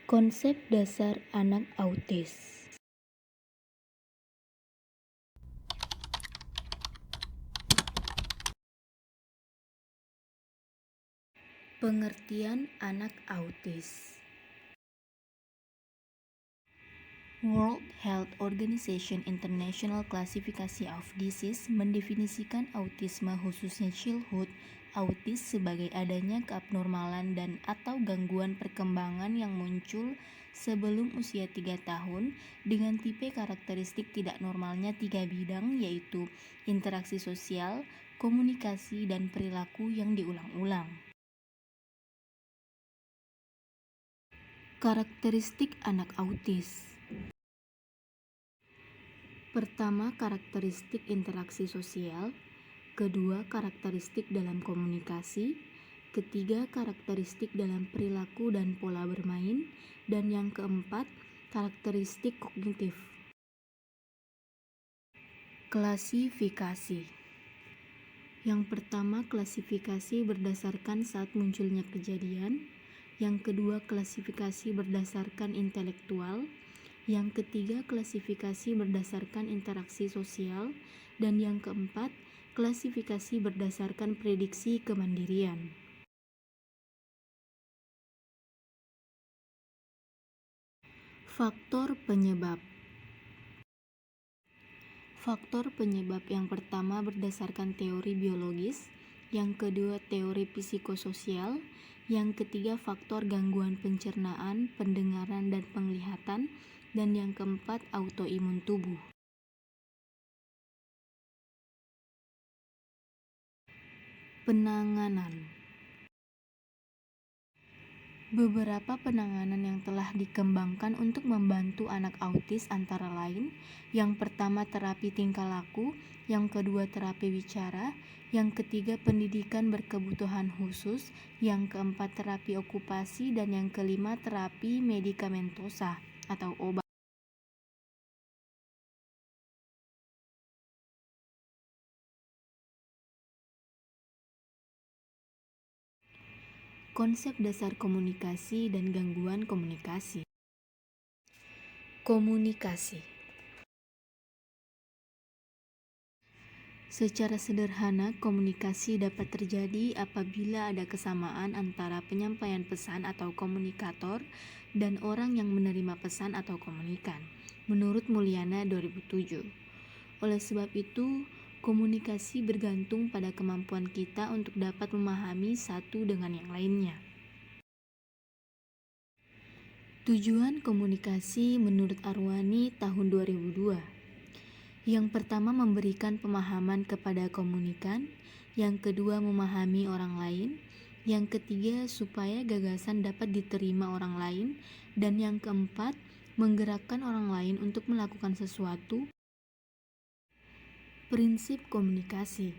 Konsep dasar anak autis. Pengertian anak autis. World Health Organization International Classification of Disease mendefinisikan autisme khususnya childhood autis sebagai adanya keabnormalan dan atau gangguan perkembangan yang muncul sebelum usia 3 tahun dengan tipe karakteristik tidak normalnya 3 bidang, yaitu interaksi sosial, komunikasi, dan perilaku yang diulang-ulang. Karakteristik anak autis. Pertama, karakteristik interaksi sosial. Kedua, karakteristik dalam komunikasi. Ketiga, karakteristik dalam perilaku dan pola bermain. Dan yang keempat, karakteristik kognitif. Klasifikasi. Yang pertama, klasifikasi berdasarkan saat munculnya kejadian. Yang kedua, klasifikasi berdasarkan intelektual. Yang ketiga, klasifikasi berdasarkan interaksi sosial. Dan yang keempat, klasifikasi berdasarkan prediksi kemandirian. Faktor penyebab. Faktor penyebab yang pertama berdasarkan teori biologis, yang kedua teori psikososial, yang ketiga faktor gangguan pencernaan, pendengaran, dan penglihatan, dan yang keempat autoimun tubuh. Penanganan. Beberapa penanganan yang telah dikembangkan untuk membantu anak autis antara lain: yang pertama terapi tingkah laku, yang kedua terapi bicara, yang ketiga pendidikan berkebutuhan khusus, yang keempat terapi okupasi, dan yang kelima terapi medikamentosa atau obat. Konsep dasar komunikasi dan gangguan komunikasi. Komunikasi. Secara sederhana, komunikasi dapat terjadi apabila ada kesamaan antara penyampaian pesan atau komunikator dan orang yang menerima pesan atau komunikan, menurut Mulyana 2007. Oleh sebab itu, komunikasi bergantung pada kemampuan kita untuk dapat memahami satu dengan yang lainnya. Tujuan komunikasi menurut Arwani tahun 2002. Yang pertama, memberikan pemahaman kepada komunikan. Yang kedua, memahami orang lain. Yang ketiga, supaya gagasan dapat diterima orang lain. Dan yang keempat, menggerakkan orang lain untuk melakukan sesuatu. Prinsip komunikasi.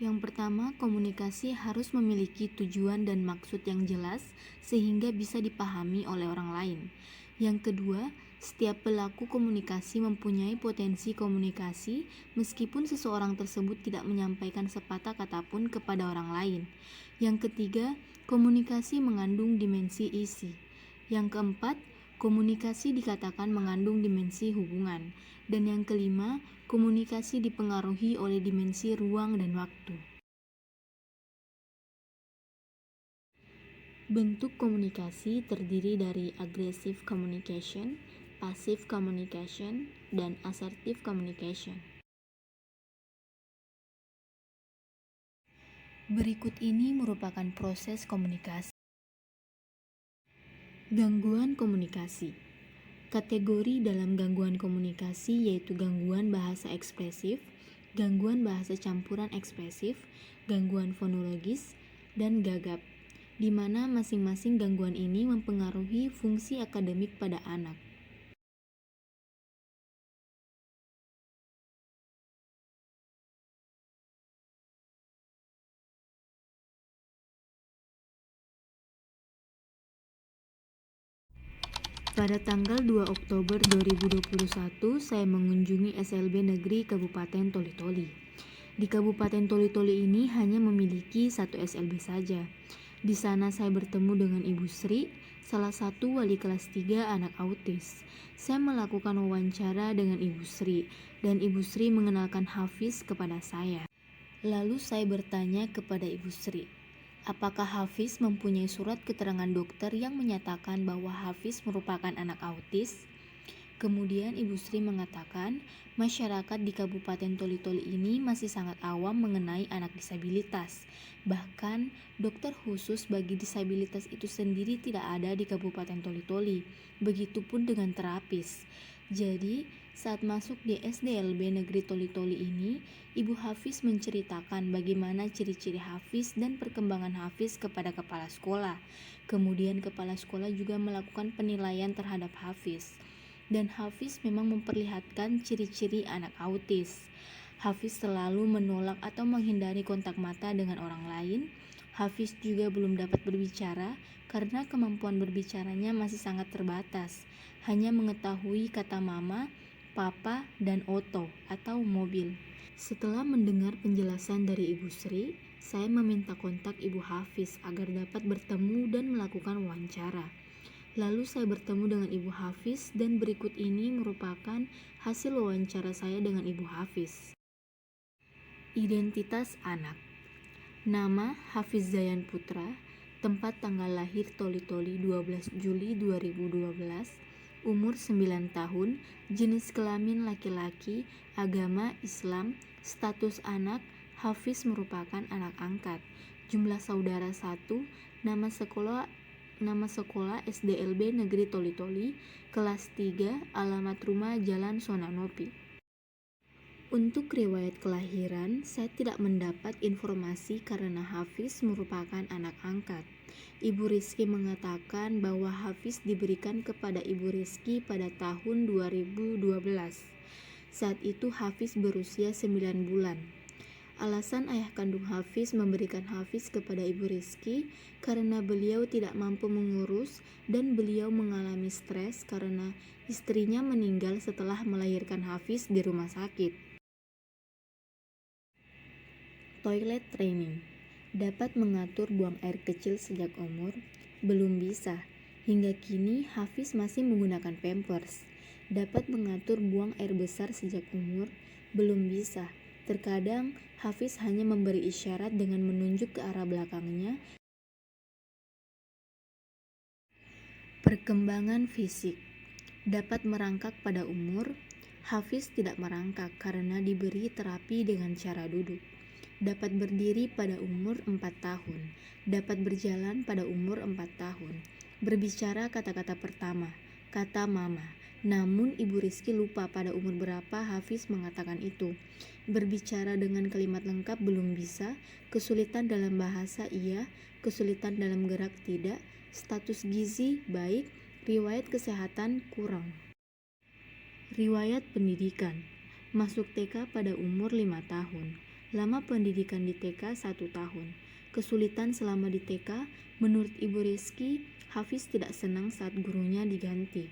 Yang pertama, komunikasi harus memiliki tujuan dan maksud yang jelas sehingga bisa dipahami oleh orang lain. Yang kedua, setiap pelaku komunikasi mempunyai potensi komunikasi meskipun seseorang tersebut tidak menyampaikan sepatah kata pun kepada orang lain. Yang ketiga, komunikasi mengandung dimensi isi. Yang keempat, komunikasi dikatakan mengandung dimensi hubungan. Dan yang kelima, komunikasi dipengaruhi oleh dimensi ruang dan waktu. Bentuk komunikasi terdiri dari aggressive communication, passive communication, dan assertive communication. Berikut ini merupakan proses komunikasi. Gangguan komunikasi. Kategori dalam gangguan komunikasi yaitu gangguan bahasa ekspresif, gangguan bahasa campuran ekspresif, gangguan fonologis, dan gagap, di mana masing-masing gangguan ini mempengaruhi fungsi akademik pada anak. Pada tanggal 2 Oktober 2021, saya mengunjungi SLB Negeri Kabupaten Toli-Toli. Di Kabupaten Toli-Toli ini hanya memiliki satu SLB saja. Di sana saya bertemu dengan Ibu Sri, salah satu wali kelas 3 anak autis. Saya melakukan wawancara dengan Ibu Sri, dan Ibu Sri mengenalkan Hafiz kepada saya. Lalu saya bertanya kepada Ibu Sri, apakah Hafiz mempunyai surat keterangan dokter yang menyatakan bahwa Hafiz merupakan anak autis? Kemudian Ibu Sri mengatakan, masyarakat di Kabupaten Toli-Toli ini masih sangat awam mengenai anak disabilitas. Bahkan, dokter khusus bagi disabilitas itu sendiri tidak ada di Kabupaten Toli-Toli. Begitupun dengan terapis. Jadi, saat masuk di SDLB Negeri Toli-Toli ini, Ibu Hafiz menceritakan bagaimana ciri-ciri Hafiz dan perkembangan Hafiz kepada kepala sekolah. Kemudian kepala sekolah juga melakukan penilaian terhadap Hafiz. Dan Hafiz memang memperlihatkan ciri-ciri anak autis. Hafiz selalu menolak atau menghindari kontak mata dengan orang lain. Hafiz juga belum dapat berbicara karena kemampuan berbicaranya masih sangat terbatas. Hanya mengetahui kata mama, papa, dan oto atau mobil. Setelah mendengar penjelasan dari Ibu Sri, saya meminta kontak Ibu Hafiz agar dapat bertemu dan melakukan wawancara. Lalu saya bertemu dengan Ibu Hafiz dan berikut ini merupakan hasil wawancara saya dengan Ibu Hafiz. Identitas anak. Nama Hafiz Zayan Putra, tempat tanggal lahir Toli-Toli 12 Juli 2012, umur 9 tahun, jenis kelamin laki-laki, agama Islam, status anak, Hafiz merupakan anak angkat, jumlah saudara 1, nama sekolah SDLB Negeri Toli-Toli, kelas 3, alamat rumah Jalan Sonanopi. Untuk riwayat kelahiran, saya tidak mendapat informasi karena Hafiz merupakan anak angkat. Ibu Rizky mengatakan bahwa Hafiz diberikan kepada Ibu Rizky pada tahun 2012. Saat itu Hafiz berusia 9 bulan. Alasan ayah kandung Hafiz memberikan Hafiz kepada Ibu Rizky karena beliau tidak mampu mengurus dan beliau mengalami stres karena istrinya meninggal setelah melahirkan Hafiz di rumah sakit. Toilet training. Dapat mengatur buang air kecil sejak umur? Belum bisa. Hingga kini Hafiz masih menggunakan Pampers. Dapat mengatur buang air besar sejak umur? Belum bisa. Terkadang Hafiz hanya memberi isyarat dengan menunjuk ke arah belakangnya. Perkembangan fisik. Dapat merangkak pada umur? Hafiz tidak merangkak karena diberi terapi dengan cara duduk. Dapat berdiri pada umur 4 tahun. Dapat berjalan pada umur 4 tahun. Berbicara kata-kata pertama, kata mama. Namun Ibu Rizky lupa pada umur berapa Hafiz mengatakan itu. Berbicara dengan kalimat lengkap belum bisa, kesulitan dalam bahasa iya, kesulitan dalam gerak tidak, status gizi baik, riwayat kesehatan kurang. Riwayat pendidikan. Masuk TK pada umur 5 tahun. Lama pendidikan di TK 1 tahun. Kesulitan selama di TK, menurut Ibu Rizky, Hafiz tidak senang saat gurunya diganti.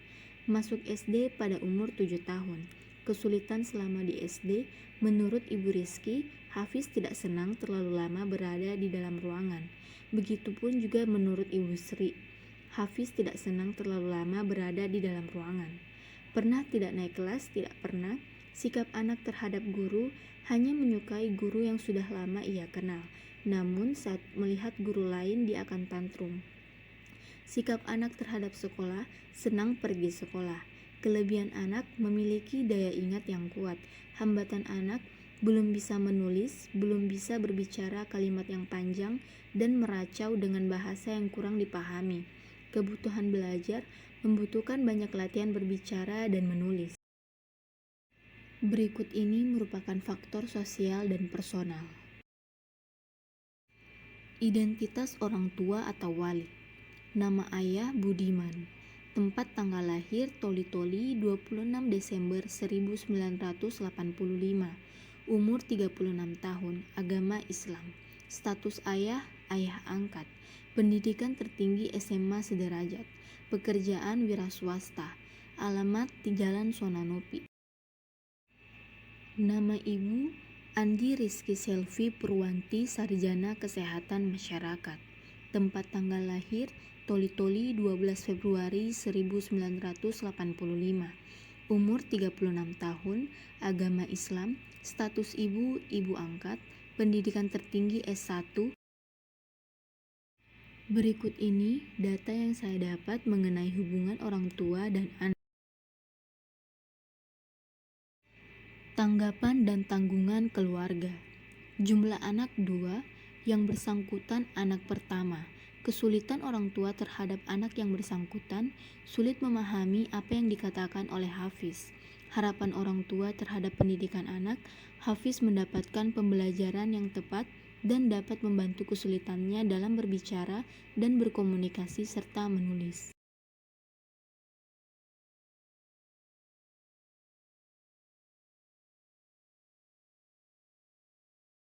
Masuk SD pada umur 7 tahun. Kesulitan selama di SD, menurut Ibu Rizky, Hafiz tidak senang terlalu lama berada di dalam ruangan. Begitupun juga menurut Ibu Sri, Hafiz tidak senang terlalu lama berada di dalam ruangan. Pernah tidak naik kelas? Tidak pernah. Sikap anak terhadap guru hanya menyukai guru yang sudah lama ia kenal. Namun saat melihat guru lain dia akan tantrum. Sikap anak terhadap sekolah, senang pergi sekolah. Kelebihan anak memiliki daya ingat yang kuat. Hambatan anak belum bisa menulis, belum bisa berbicara kalimat yang panjang, dan meracau dengan bahasa yang kurang dipahami. Kebutuhan belajar membutuhkan banyak latihan berbicara dan menulis. Berikut ini merupakan faktor sosial dan personal. Identitas orang tua atau wali. Nama ayah Budiman. Tempat tanggal lahir Toli-Toli 26 Desember 1985. Umur 36 tahun. Agama Islam. Status ayah angkat. Pendidikan tertinggi SMA sederajat. Pekerjaan wira swasta. Alamat di Jalan Sonanopi. Nama ibu Andi Rizky Selvi Purwanti, sarjana kesehatan masyarakat. Tempat tanggal lahir Toli-Toli 12 Februari 1985. Umur 36 tahun, agama Islam, status ibu, ibu angkat, pendidikan tertinggi S1. Berikut ini data yang saya dapat mengenai hubungan orang tua dan anak. Tanggapan dan tanggungan keluarga. Jumlah anak 2, yang bersangkutan anak pertama. Kesulitan orang tua terhadap anak yang bersangkutan, sulit memahami apa yang dikatakan oleh Hafiz. Harapan orang tua terhadap pendidikan anak, Hafiz mendapatkan pembelajaran yang tepat dan dapat membantu kesulitannya dalam berbicara dan berkomunikasi serta menulis.